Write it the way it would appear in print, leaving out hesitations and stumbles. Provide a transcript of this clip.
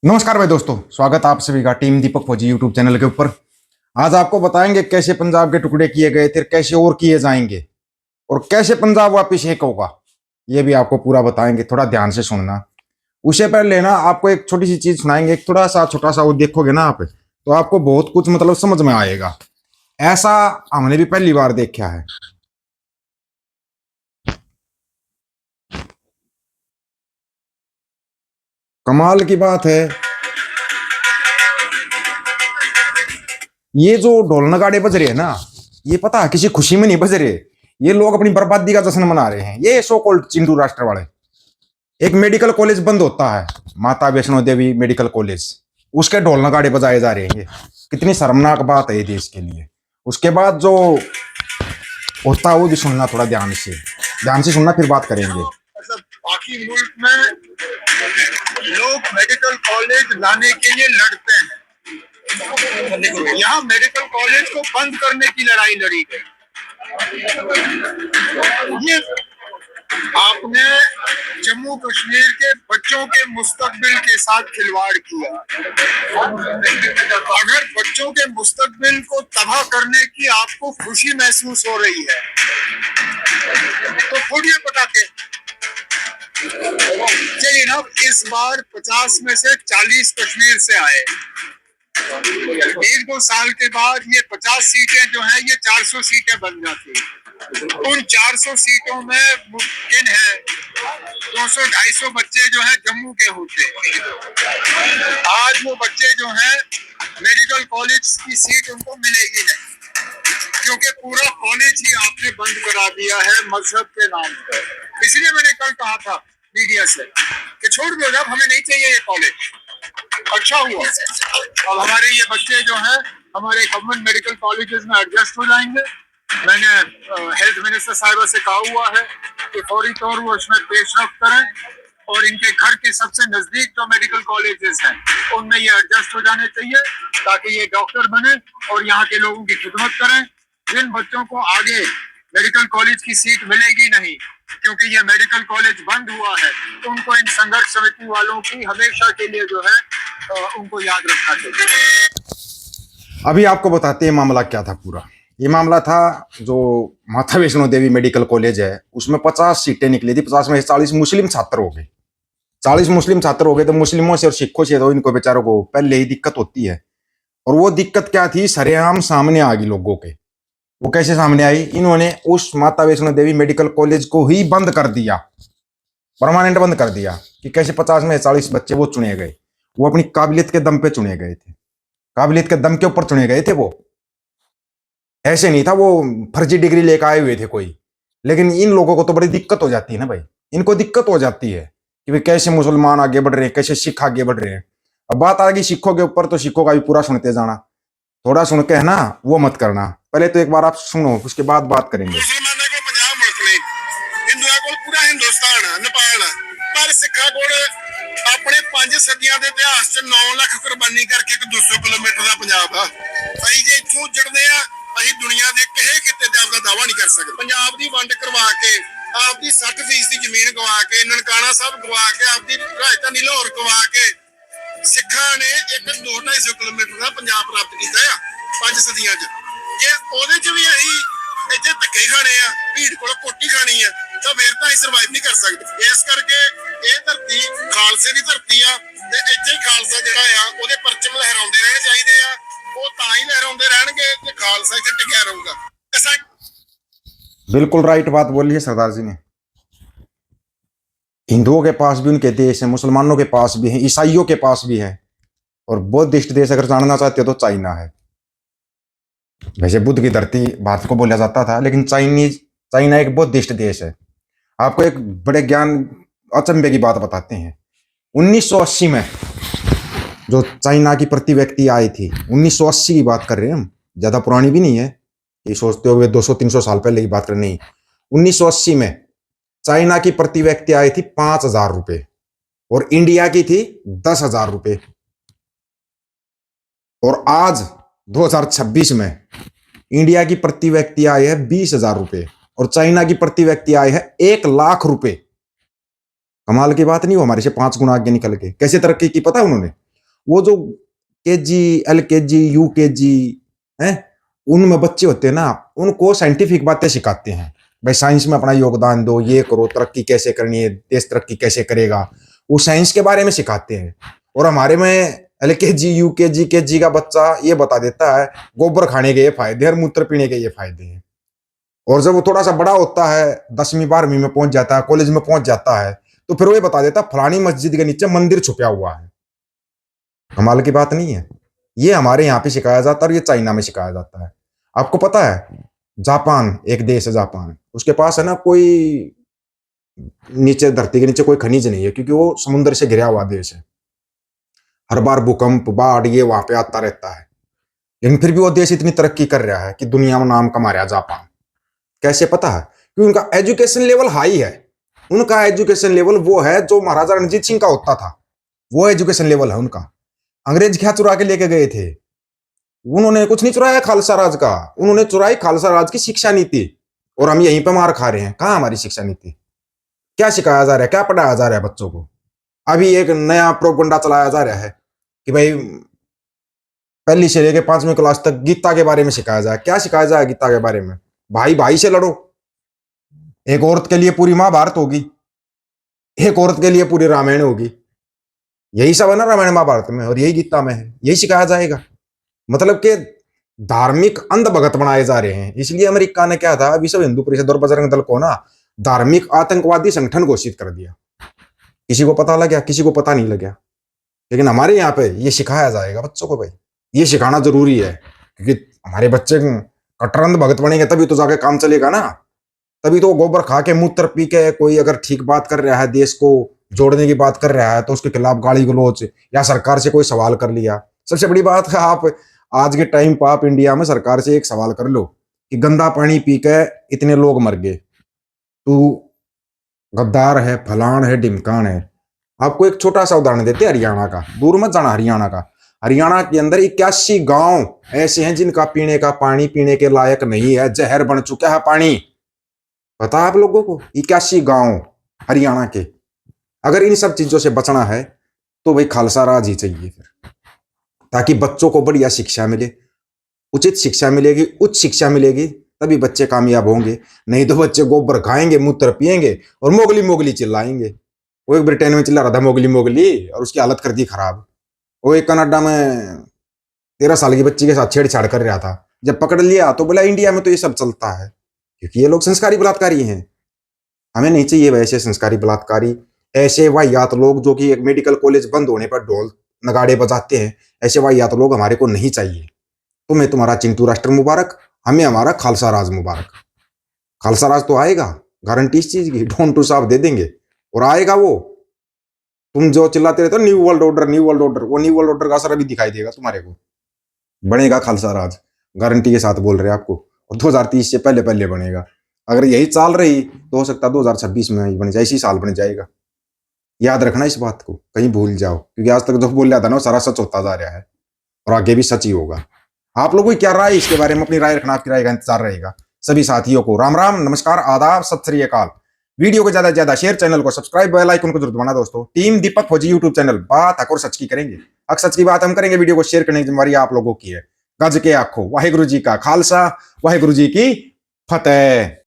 नमस्कार भाई दोस्तों, स्वागत आप सभी का टीम दीपक फौजी यूट्यूब चैनल के ऊपर। आज आपको बताएंगे कैसे पंजाब के टुकड़े किए गए थे, कैसे और किए जाएंगे और कैसे पंजाब वापिस एक होगा। ये भी आपको पूरा बताएंगे, थोड़ा ध्यान से सुनना। उससे पहले ना आपको एक छोटी सी चीज सुनाएंगे, एक थोड़ा सा छोटा सा वो देखोगे ना आप, तो आपको बहुत कुछ मतलब समझ में आएगा। ऐसा हमने भी पहली बार देखा है। कमाल की बात है, ये जो ढोल नगाड़े बज रहे हैं ना, ये पता है किसी खुशी में नहीं बज रहे। ये लोग अपनी बर्बादी का जश्न मना रहे हैं, ये सो कॉल्ड चिंटू राष्ट्र वाले। एक मेडिकल कॉलेज बंद होता है, माता वैष्णो देवी मेडिकल कॉलेज, उसके ढोल नगाड़े बजाए जा रहे हैं। ये कितनी शर्मनाक बात है ये देश के लिए। उसके बाद जो होता है वो भी सुनना, थोड़ा ध्यान से सुनना, फिर बात करेंगे। मतलब बाकी मुल्क में लोग मेडिकल कॉलेज लाने के लिए लड़ते हैं, यहाँ मेडिकल कॉलेज को बंद करने की लड़ाई लड़ी गई। ये आपने जम्मू कश्मीर के बच्चों के मुस्तकबिल के साथ खिलवाड़ किया। अगर बच्चों के मुस्तकबिल को तबाह करने की आपको खुशी महसूस हो रही है तो फोड़िए पटाखे। चलिए ना, इस बार 50 में से 40 कश्मीर से आए। 1-2 साल के बाद ये 50 सीटें जो हैं ये 400 सीटें बन जाती। उन 400 सीटों में मुमकिन है 200-250 बच्चे जो हैं जम्मू के होते। आज वो बच्चे जो हैं मेडिकल कॉलेज की सीट उनको मिलेगी नहीं, क्योंकि पूरा कॉलेज ही आपने बंद करा दिया है मजहब के नाम पर। इसलिए मैंने कल कहा था मीडिया से कि छोड़ दो, जब हमें नहीं चाहिए ये कॉलेज। अच्छा हुआ, अब हमारे ये बच्चे जो हैं हमारे गवर्नमेंट मेडिकल कॉलेजेस में एडजस्ट हो जाएंगे। मैंने हेल्थ मिनिस्टर साहिबा से कहा हुआ है कि फौरी तौर वो इसमें पेशरफ करें और इनके घर के सबसे नजदीक जो मेडिकल कॉलेजेस हैं उनमें ये एडजस्ट हो जाने चाहिए, ताकि ये डॉक्टर बने और यहाँ के लोगों की खिदमत करें। जिन बच्चों को आगे मेडिकल कॉलेज की सीट मिलेगी नहीं क्योंकि ये मेडिकल कॉलेज बंद हुआ है, तो उनको इन संघर्ष समिति वालों की हमेशा के लिए जो है उनको याद रखना चाहिए। अभी आपको बताते हैं मामला क्या था पूरा। ये मामला था जो माता वैष्णो देवी मेडिकल कॉलेज है, उसमें 50 सीटें निकली थी। 50 में से 40 मुस्लिम छात्र हो गए। 40 मुस्लिम छात्र हो गए, तो मुस्लिमों से और सिखों से तो इनको बेचारों को पहले ही दिक्कत होती है। और वो दिक्कत क्या थी, सरेआम सामने आ गई लोगों के। वो कैसे सामने आई, इन्होंने उस माता वैष्णो देवी मेडिकल कॉलेज को ही बंद कर दिया, परमानेंट बंद कर दिया। कि कैसे 50 में 40 बच्चे वो चुने गए, वो अपनी काबिलियत के दम पे चुने गए थे, काबिलियत के दम के ऊपर चुने गए थे। वो ऐसे नहीं था वो फर्जी डिग्री लेकर आए हुए थे कोई। लेकिन इन लोगों को तो बड़ी दिक्कत हो जाती है ना भाई, इनको दिक्कत हो जाती है कि भाई कैसे मुसलमान आगे बढ़ रहे हैं, कैसे सिख आगे बढ़ रहे हैं। अब बात आ गई सिखों के ऊपर, तो सिखों का भी पूरा सुनते जाना, थोड़ा सुन के है ना वो मत करना। पहले तो एक बार आप सुनो, उसके बाद बात करेंगे। मुसलमानों को पंजाब मुल्क ने, हिंदुओं को पूरा हिंदुस्तान नेपाल, पर सिखा को अपने 5 सदियों के इतिहास च 9 लाख कुर्बानी करके एक 200 किलोमीटर का पंजाब आ। ਅਸੀਂ ਜੇ ਇੱਥੋਂ ਜੁੜਦੇ ਆ, ਅਸੀਂ ਦੁਨੀਆ ਦੇ ਕਿਸੇ ਕਿਤੇ ਤੇ ਆਪਦਾ ਦਾਵਾ ਨਹੀਂ ਕਰ ਸਕਦੇ। ਪੰਜਾਬ ਦੀ ਵੰਡ ਕਰਵਾ ਕੇ ਆਪਦੀ 60% ਦੀ ਜ਼ਮੀਨ ਗਵਾ ਕੇ, ਨਨਕਾਣਾ ਸਾਹਿਬ ਗਵਾ ਕੇ, ਆਪਦੀ ਰਾਜਧਾਨੀ ਲਾਹੌਰ ਗਵਾ ਕੇ ਸਿੱਖਾਂ ਨੇ ਇੱਕ 200-250 ਕਿਲੋਮੀਟਰ ਦਾ ਪੰਜਾਬ ਪ੍ਰਾਪਤ ਕੀਤਾ ਆ 5 ਸਦੀਆਂ ਚ। ਜੇ ਉਹਦੇ ਚ ਵੀ ਅਸੀਂ ਇੱਥੇ ਧੱਕੇ ਖਾਣੇ ਆ, ਭੀੜ ਕੋਲ ਕੋਟੀ ਖਾਣੀ ਆ, ਤਾਂ ਫਿਰ ਤਾਂ ਅਸੀਂ ਸਰਵਾਈਵ ਨਹੀਂ ਕਰ ਸਕਦੇ। ਇਸ ਕਰਕੇ ਇਹ ਧਰਤੀ ਖਾਲਸੇ ਦੀ ਧਰਤੀ ਆ ਤੇ ਇੱਥੇ ਖਾਲਸਾ ਜਿਹੜਾ ਆ ਉਹਦੇ ਪਰਚਮ ਲਹਿਰਾਉਂਦੇ ਰਹਿਣੇ ਚਾਹੀਦੇ ਆ। ਉਹ ਤਾਂ ਹੀ ਲਹਿਰਾਉਂਦੇ ਰਹਿਣਗੇ ਜੇ ਖਾਲਸਾ ਇੱਥੇ ਟਿਕਿਆ ਰਹੂਗਾ। बिल्कुल राइट बात बोली है सरदार जी ने। हिंदुओं के पास भी उनके देश है, मुसलमानों के पास भी है, ईसाइयों के पास भी है, और बुद्धिस्ट देश अगर जानना चाहते हो तो चाइना है। वैसे बुद्ध की धरती भारत को बोला जाता था, लेकिन चाइना एक बुद्धिस्ट देश है। आपको एक बड़े ज्ञान अचंभे की बात बताते हैं। 1980 में जो चाइना की प्रति व्यक्ति आई थी, 1980 की बात कर रहे हैं हम, ज्यादा पुरानी भी नहीं है, ये सोचते हुए 200-300 साल पहले की बात कर, नहीं। 1980 में चाइना की प्रति व्यक्ति आई थी 5,000 रुपए और इंडिया की थी 10,000 रुपए। और आज 2026 में इंडिया की प्रति व्यक्ति आई है 20,000 रुपए और चाइना की प्रति व्यक्ति आई है 1 लाख रुपए। कमाल की बात नहीं हो, हमारे से 5 गुना आगे निकल के कैसे तरक्की की पता है उन्होंने? वो जो केजी, LKG, UKG है, उनमें बच्चे होते हैं ना, उनको साइंटिफिक बातें सिखाते हैं। भाई साइंस में अपना योगदान दो, ये करो, तरक्की कैसे करनी है, देश तरक्की कैसे करेगा, वो साइंस के बारे में सिखाते हैं। और हमारे में LKG, UKG, KG का बच्चा ये बता देता है गोबर खाने के ये फायदे और मूत्र पीने के ये फायदे हैं। और जब वो थोड़ा सा बड़ा होता है, 10वीं 12वीं में पहुंच जाता है, कॉलेज में पहुंच जाता है, तो फिर वो ये बता देता फलानी मस्जिद के नीचे मंदिर छुपा हुआ है। कमाल की बात नहीं है? ये हमारे यहाँ पे सिखाया जाता है और ये चाइना में सिखाया जाता है। आपको पता है, जापान एक देश है, जापान, उसके पास है ना कोई नीचे धरती के नीचे कोई खनिज नहीं है, क्योंकि वो समुद्र से घिरा हुआ देश है। हर बार भूकंप, बाढ़ ये वहां पे आता रहता है, लेकिन फिर भी वो देश इतनी तरक्की कर रहा है कि दुनिया में नाम कमा रहा है जापान। कैसे पता है? क्योंकि उनका एजुकेशन लेवल हाई है। उनका एजुकेशन लेवल वो है जो महाराजा रणजीत सिंह का होता था, वो एजुकेशन लेवल है उनका। अंग्रेज क्या चुरा के लेके गए थे? उन्होंने कुछ नहीं चुराया खालसा राज का, उन्होंने चुराई खालसा राज की शिक्षा नीति। और हम यहीं पे मार खा रहे हैं। कहां हमारी शिक्षा नीति? क्या सिखाया जा रहा है, क्या पढ़ाया जा रहा है बच्चों को? अभी एक नया प्रोपगंडा चलाया जा रहा है कि भाई पहली से लेकर 5वीं क्लास तक गीता के बारे में सिखाया जाए। क्या सिखाया जाए गीता के बारे में? भाई भाई से लड़ो। एक औरत के लिए पूरी महाभारत होगी, एक औरत के लिए पूरी रामायण होगी। यही सब है ना रामायण महाभारत में, और यही गीता में है, यही सिखाया जाएगा। मतलब कि धार्मिक अंध भगत बनाए जा रहे हैं। इसलिए अमेरिका ने क्या था, विश्व हिंदू परिषद और बजरंग दल को ना धार्मिक आतंकवादी संगठन घोषित कर दिया। किसी को पता लग गया, किसी को पता नहीं लगा। लेकिन हमारे यहाँ पे ये सिखाया जाएगा बच्चों को। भाई ये सिखाना जरूरी है, क्योंकि हमारे बच्चे कट्टर अंध भगत बनेंगे तभी तो जाके काम चलेगा ना। तभी तो गोबर खा के मूत्र पी के कोई अगर ठीक बात कर रहा है, देश को जोड़ने की बात कर रहा है, तो उसके खिलाफ गाली गलौज या सरकार से कोई सवाल कर लिया। सबसे बड़ी बात है, आप आज के टाइम पर आप इंडिया में सरकार से एक सवाल कर लो कि गंदा पानी पी के इतने लोग मर गए, तू गद्दार है, फलान है, ढिमकान है। आपको एक छोटा सा उदाहरण देते हैं हरियाणा का, दूर मत जाना हरियाणा का। हरियाणा के अंदर 81 गांव ऐसे हैं जिनका पीने का पानी पीने के लायक नहीं है, जहर बन चुका है पानी। पता है आप लोगों को? 81 गांव हरियाणा के। अगर इन सब चीजों से बचना है तो भाई खालसा राज ही चाहिए फिर, ताकि बच्चों को बढ़िया शिक्षा मिले, उचित शिक्षा मिलेगी, उच्च शिक्षा मिलेगी, तभी बच्चे कामयाब होंगे। नहीं तो बच्चे गोबर खाएंगे, मूत्र पिएंगे और मोगली मोगली चिल्लाएंगे। वो एक ब्रिटेन में चिल्ला रहा था मोगली मोगली, और उसकी हालत कर दी खराब। वो एक कनाडा में 13 साल की बच्ची के साथ छेड़छाड़ कर रहा था, जब पकड़ लिया तो बोला इंडिया में तो ये सब चलता है, क्योंकि ये लोग संस्कारी बलात्कारी हैं। हमें नहीं चाहिए वैसे संस्कारी बलात्कारी, ऐसे वाहियात लोग जो कि एक मेडिकल कॉलेज बंद होने पर ढोल नगाड़े बजाते हैं। ऐसे वाहियात लोग हमारे को नहीं चाहिए। तुम्हें तुम्हारा चिंटू राष्ट्र मुबारक, हमें हमारा खालसा राज मुबारक। खालसा राज तो आएगा, गारंटी इस चीज की, डोंट टू साफ दे देंगे और आएगा वो। तुम जो चिल्लाते रहते हो new world order, new world order, वो न्यू वर्ल्ड ऑर्डर का असर अभी दिखाई देगा तुम्हारे को। बनेगा खालसा राज, गारंटी के साथ बोल रहे हैं आपको। और 2030 से पहले पहले बनेगा। अगर यही चाल रही तो हो सकता है 2026 में ही बन जाए, इसी साल बन जाएगा। याद रखना इस बात को, कहीं भूल जाओ, क्योंकि आज तक जो बोल रहा था ना वो सारा सच होता जा रहा है, और आगे भी सच ही होगा। आप लोगों की क्या राय इसके बारे में? अपनी राय रखना, आपकी राय का इंतजार रहेगा। सभी साथियों को राम राम, नमस्कार, आदाब, सत श्री अकाल। वीडियो को ज्यादा से ज्यादा शेयर, चैनल को सब्सक्राइब, बेल आइकन को जरूर दबाना दोस्तों। टीम दीपक फौजी यूट्यूब चैनल, बात हक और सच की करेंगे। हक सच की बात हम करेंगे, वीडियो को शेयर करने की जिम्मेदारी आप लोगों की है। गज के आखो वाहिगुरु जी का खालसा, वाहिगुरु जी की फतेह।